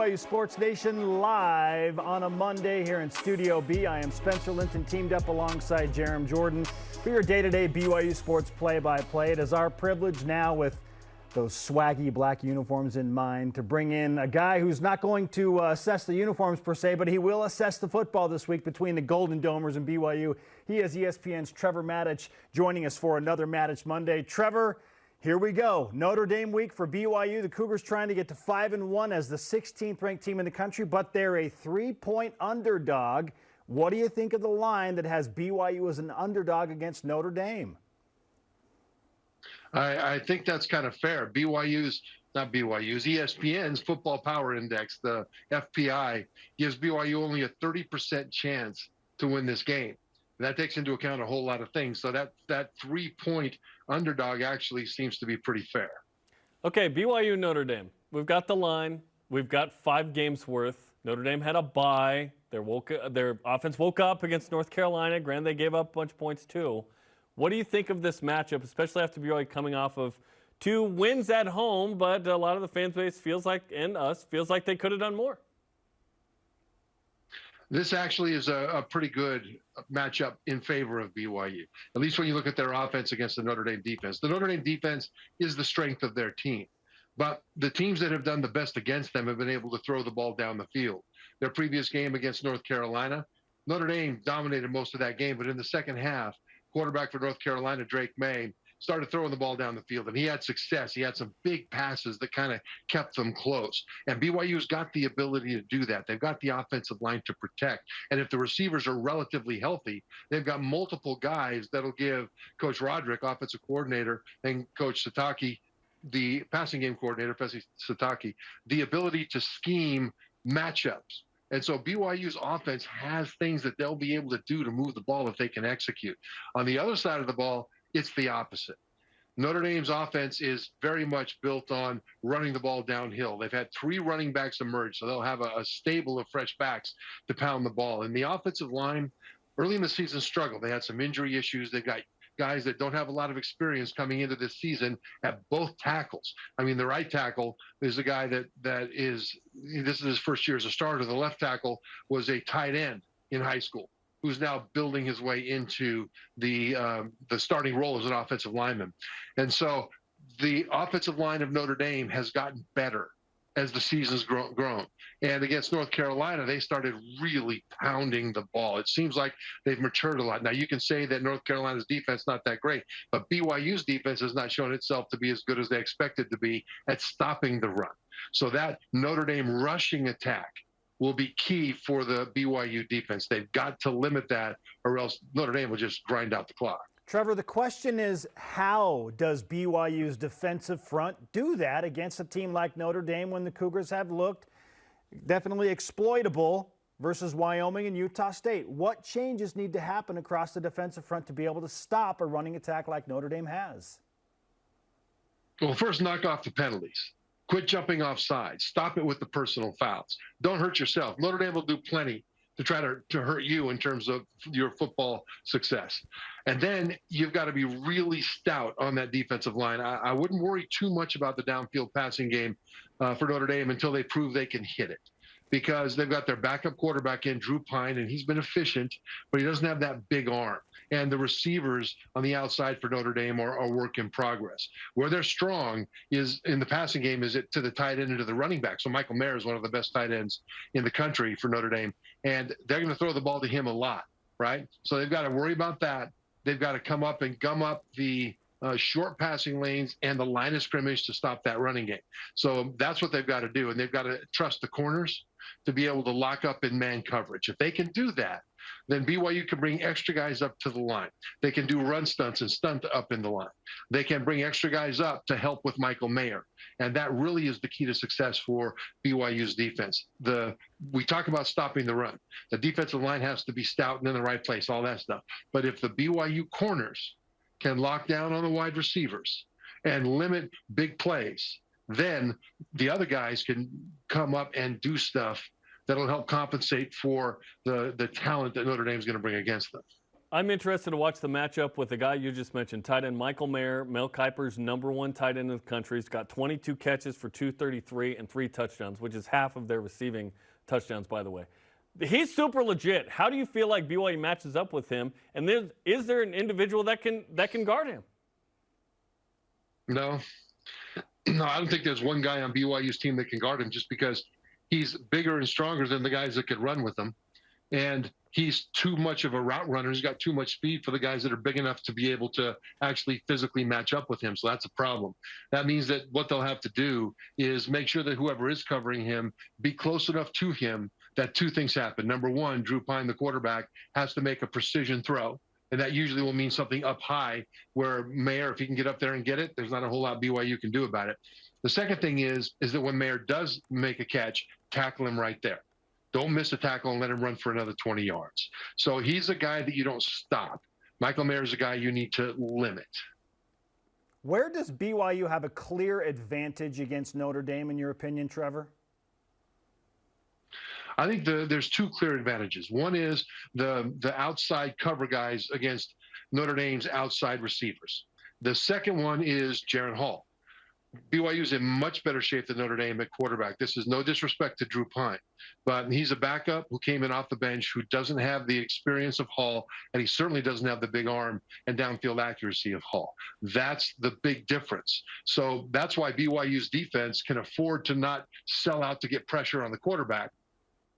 BYU Sports Nation live on a Monday here in Studio B. I am Spencer Linton, teamed up alongside Jarom Jordan for your day-to-day BYU Sports play-by-play. It is our privilege now, with those swaggy black uniforms in mind, to bring in a guy who's not going to assess the uniforms per se, but he will assess the football this week between the Golden Domers and BYU. He is ESPN's Trevor Matich, joining us for another Matich Monday. Trevor, here we go. Notre Dame week for BYU. The Cougars trying to get to 5-1 as the 16th ranked team in the country, but they're a 3-point underdog. What do you think of the line that has BYU as an underdog against Notre Dame? I think that's kind of fair. ESPN's Football Power Index, the FPI, gives BYU only a 30% chance to win this game. And that takes into account a whole lot of things. So that 3-point underdog actually seems to be pretty fair. Okay, BYU Notre Dame. We've got the line. We've got 5 games worth. Notre Dame had a bye. Their offense woke up against North Carolina. Granted, they gave up a bunch of points too. What do you think of this matchup, especially after BYU coming off of 2 wins at home, but a lot of the fan base feels like, and us, feels like they could have done more? This actually is a pretty good matchup in favor of BYU, at least when you look at their offense against the Notre Dame defense. The Notre Dame defense is the strength of their team, but the teams that have done the best against them have been able to throw the ball down the field. Their previous game against North Carolina, Notre Dame dominated most of that game, but in the second half, quarterback for North Carolina, Drake May, started throwing the ball down the field, and he had success. He had some big passes that kind of kept them close. And BYU's got the ability to do that. They've got the offensive line to protect. And if the receivers are relatively healthy, they've got multiple guys that'll give Coach Roderick, offensive coordinator, and Coach Sataki, the passing game coordinator, Fesi Sataki, the ability to scheme matchups. And so BYU's offense has things that they'll be able to do to move the ball if they can execute. On the other side of the ball, it's the opposite. Notre Dame's offense is very much built on running the ball downhill. They've had 3 running backs emerge, so they'll have a stable of fresh backs to pound the ball. And the offensive line, early in the season, struggled. They had some injury issues. They've got guys that don't have a lot of experience coming into this season at both tackles. I mean, the right tackle is a guy this is his first year as a starter. The left tackle was a tight end in high school, who's now building his way into the starting role as an offensive lineman. And so the offensive line of Notre Dame has gotten better as the season's grown. And against North Carolina, they started really pounding the ball. It seems like they've matured a lot. Now, you can say that North Carolina's defense not that great, but BYU's defense has not shown itself to be as good as they expected to be at stopping the run. So that Notre Dame rushing attack will be key for the BYU defense. They've got to limit that, or else Notre Dame will just grind out the clock. Trevor, the question is, how does BYU's defensive front do that against a team like Notre Dame when the Cougars have looked definitely exploitable versus Wyoming and Utah State? What changes need to happen across the defensive front to be able to stop a running attack like Notre Dame has? Well, first, knock off the penalties. Quit jumping off sides. Stop it with the personal fouls. Don't hurt yourself. Notre Dame will do plenty to try to hurt you in terms of your football success. And then you've got to be really stout on that defensive line. I wouldn't worry too much about the downfield passing game for Notre Dame until they prove they can hit it, because they've got their backup quarterback in, Drew Pine, and he's been efficient, but he doesn't have that big arm. And the receivers on the outside for Notre Dame are a work in progress. Where they're strong is in the passing game, is it to the tight end and to the running back. So Michael Mayer is one of the best tight ends in the country for Notre Dame, and they're going to throw the ball to him a lot, right? So they've got to worry about that. They've got to come up and gum up the short passing lanes and the line of scrimmage to stop that running game. So that's what they've got to do, and they've got to trust the corners to be able to lock up in man coverage. If they can do that, then BYU can bring extra guys up to the line. They can do run stunts and stunt up in the line. They can bring extra guys up to help with Michael Mayer. And that really is the key to success for BYU's defense. We talk about stopping the run. The defensive line has to be stout and in the right place, all that stuff. But if the BYU corners can lock down on the wide receivers and limit big plays, then the other guys can come up and do stuff that'll help compensate for the talent that Notre Dame is going to bring against them. I'm interested to watch the matchup with the guy you just mentioned, tight end Michael Mayer, Mel Kiper's #1 tight end in the country. He's got 22 catches for 233 and 3 touchdowns, which is half of their receiving touchdowns, by the way. He's super legit. How do you feel like BYU matches up with him? And is there an individual that can guard him? No, I don't think there's one guy on BYU's team that can guard him just because he's bigger and stronger than the guys that could run with him. And he's too much of a route runner. He's got too much speed for the guys that are big enough to be able to actually physically match up with him. So that's a problem. That means that what they'll have to do is make sure that whoever is covering him be close enough to him that two things happen. Number one, Drew Pine, the quarterback, has to make a precision throw. And that usually will mean something up high where Mayer, if he can get up there and get it, there's not a whole lot BYU can do about it. The second thing is that when Mayer does make a catch, tackle him right there. Don't miss a tackle and let him run for another 20 yards. So he's a guy that you don't stop. Michael Mayer is a guy you need to limit. Where does BYU have a clear advantage against Notre Dame, in your opinion, Trevor? I think there's two clear advantages. One is the outside cover guys against Notre Dame's outside receivers. The second one is Jaron Hall. BYU is in much better shape than Notre Dame at quarterback. This is no disrespect to Drew Pine, but he's a backup who came in off the bench who doesn't have the experience of Hall, and he certainly doesn't have the big arm and downfield accuracy of Hall. That's the big difference. So that's why BYU's defense can afford to not sell out to get pressure on the quarterback,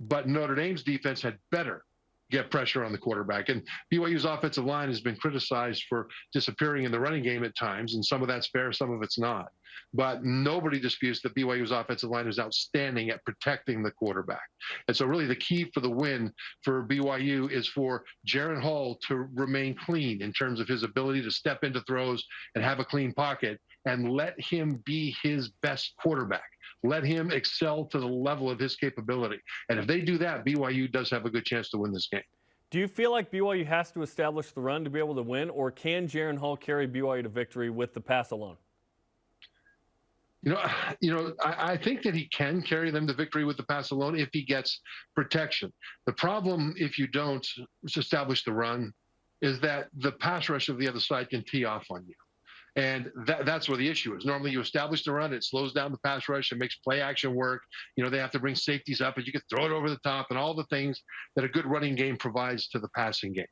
but Notre Dame's defense had better get pressure on the quarterback. And BYU's offensive line has been criticized for disappearing in the running game at times, and some of that's fair, some of it's not. But nobody disputes that BYU's offensive line is outstanding at protecting the quarterback. And so really the key for the win for BYU is for Jaron Hall to remain clean in terms of his ability to step into throws and have a clean pocket, and let him be his best quarterback. Let him excel to the level of his capability. And if they do that, BYU does have a good chance to win this game. Do you feel like BYU has to establish the run to be able to win, or can Jaron Hall carry BYU to victory with the pass alone? I think that he can carry them to victory with the pass alone if he gets protection. The problem, if you don't establish the run, is that the pass rush of the other side can tee off on you. And that's where the issue is. Normally you establish the run, it slows down the pass rush, it makes play action work. They have to bring safeties up, and you can throw it over the top and all the things that a good running game provides to the passing game.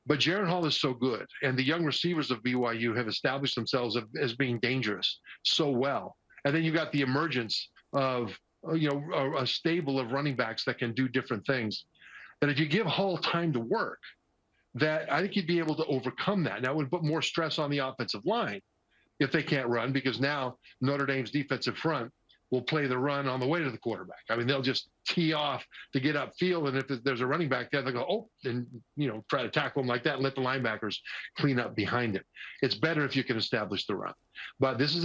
But Jaron Hall is so good, and the young receivers of BYU have established themselves as being dangerous so well. And then you got the emergence of a stable of running backs that can do different things. That if you give Hall time to work, that I think he'd be able to overcome that. Now, it would put more stress on the offensive line if they can't run, because now Notre Dame's defensive front will play the run on the way to the quarterback. I mean, they'll just tee off to get upfield, and if there's a running back there, they'll go, oh, and try to tackle him like that and let the linebackers clean up behind him. It's better if you can establish the run. But this is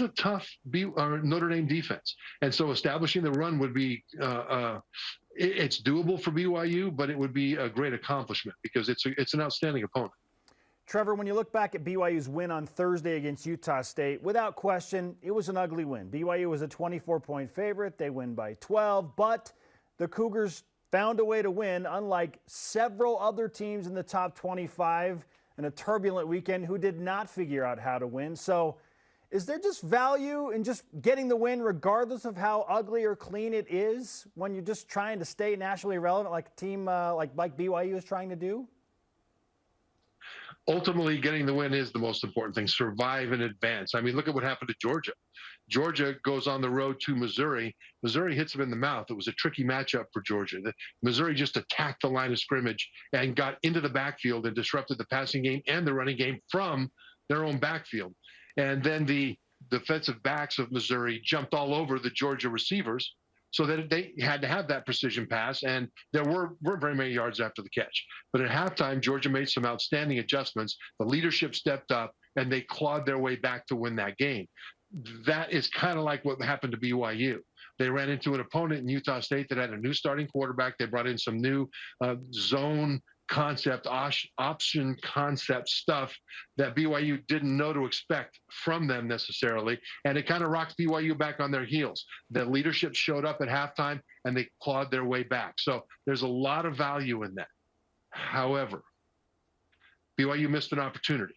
a tough Notre Dame defense, and so establishing the run would be it's doable for BYU, but it would be a great accomplishment because it's an outstanding opponent. Trevor, when you look back at BYU's win on Thursday against Utah State, without question, it was an ugly win. BYU was a 24-point favorite. They win by 12, but the Cougars found a way to win, unlike several other teams in the top 25 in a turbulent weekend who did not figure out how to win. So is there just value in just getting the win regardless of how ugly or clean it is when you're just trying to stay nationally relevant like a team like BYU is trying to do? Ultimately, getting the win is the most important thing. Survive and advance. I mean, look at what happened to Georgia. Georgia goes on the road to Missouri. Missouri hits them in the mouth. It was a tricky matchup for Georgia. Missouri just attacked the line of scrimmage and got into the backfield and disrupted the passing game and the running game from their own backfield. And then the defensive backs of Missouri jumped all over the Georgia receivers so that they had to have that precision pass, and there weren't very many yards after the catch. But at halftime, Georgia made some outstanding adjustments. The leadership stepped up, and they clawed their way back to win that game. That is kind of like what happened to BYU. They ran into an opponent in Utah State that had a new starting quarterback. They brought in some new zone concept, option concept stuff that BYU didn't know to expect from them necessarily. And it kind of rocked BYU back on their heels. The leadership showed up at halftime and they clawed their way back. So there's a lot of value in that. However, BYU missed an opportunity.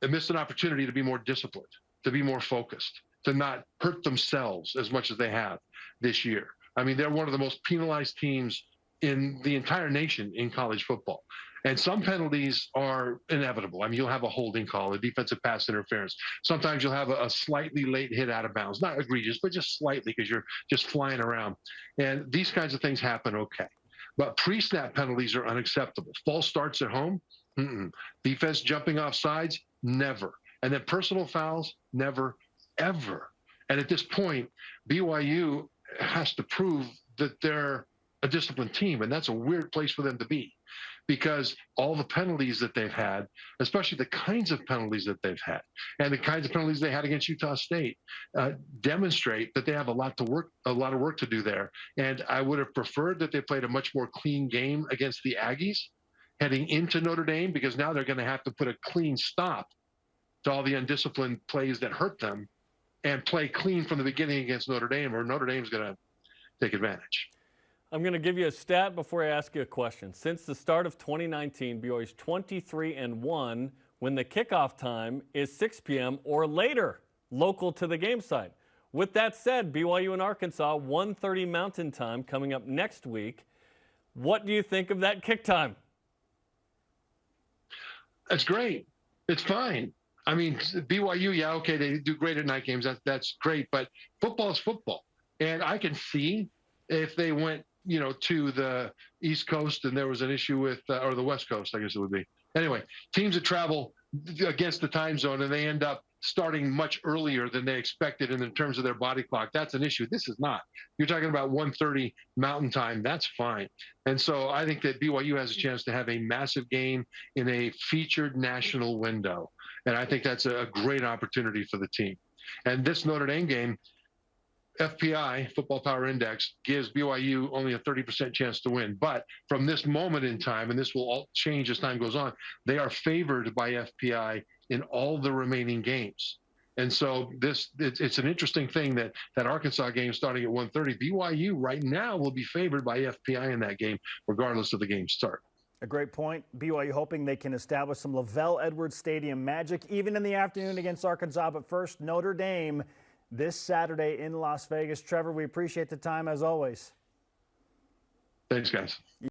They missed an opportunity to be more disciplined, to be more focused, to not hurt themselves as much as they have this year. I mean, they're one of the most penalized teams in the entire nation in college football. And some penalties are inevitable. I mean, you'll have a holding call, a defensive pass interference. Sometimes you'll have a slightly late hit out of bounds. Not egregious, but just slightly because you're just flying around. And these kinds of things happen, okay. But pre-snap penalties are unacceptable. False starts at home, defense jumping off sides, never. And then personal fouls, never, ever. And at this point, BYU has to prove that they're a disciplined team, and that's a weird place for them to be, because all the penalties that they've had, especially the kinds of penalties that they've had, and the kinds of penalties they had against Utah State, demonstrate that they have a lot of work to do there. And I would have preferred that they played a much more clean game against the Aggies heading into Notre Dame, because now they're going to have to put a clean stop to all the undisciplined plays that hurt them and play clean from the beginning against Notre Dame, or Notre Dame's going to take advantage. I'm going to give you a stat before I ask you a question. Since the start of 2019, BYU's 23-1 when the kickoff time is 6 p.m. or later, local to the game site. With that said, BYU and Arkansas, 1:30 Mountain Time coming up next week. What do you think of that kick time? That's great. It's fine. I mean, BYU, yeah, okay, they do great at night games. That's great, but football is football. And I can see if they went, to the East Coast and there was an issue with, or the West Coast, I guess it would be. Anyway, teams that travel against the time zone and they end up starting much earlier than they expected in terms of their body clock, that's an issue. This is not. You're talking about 1:30 Mountain Time. That's fine. And so I think that BYU has a chance to have a massive game in a featured national window. And I think that's a great opportunity for the team. And this Notre Dame game, FPI, Football Power Index, gives BYU only a 30% chance to win. But from this moment in time, and this will all change as time goes on, they are favored by FPI in all the remaining games. And so it's an interesting thing that Arkansas game starting at 1:30, BYU right now will be favored by FPI in that game, regardless of the game start. A great point. BYU hoping they can establish some Lavelle Edwards Stadium magic even in the afternoon against Arkansas. But first, Notre Dame this Saturday in Las Vegas. Trevor, we appreciate the time as always. Thanks, guys.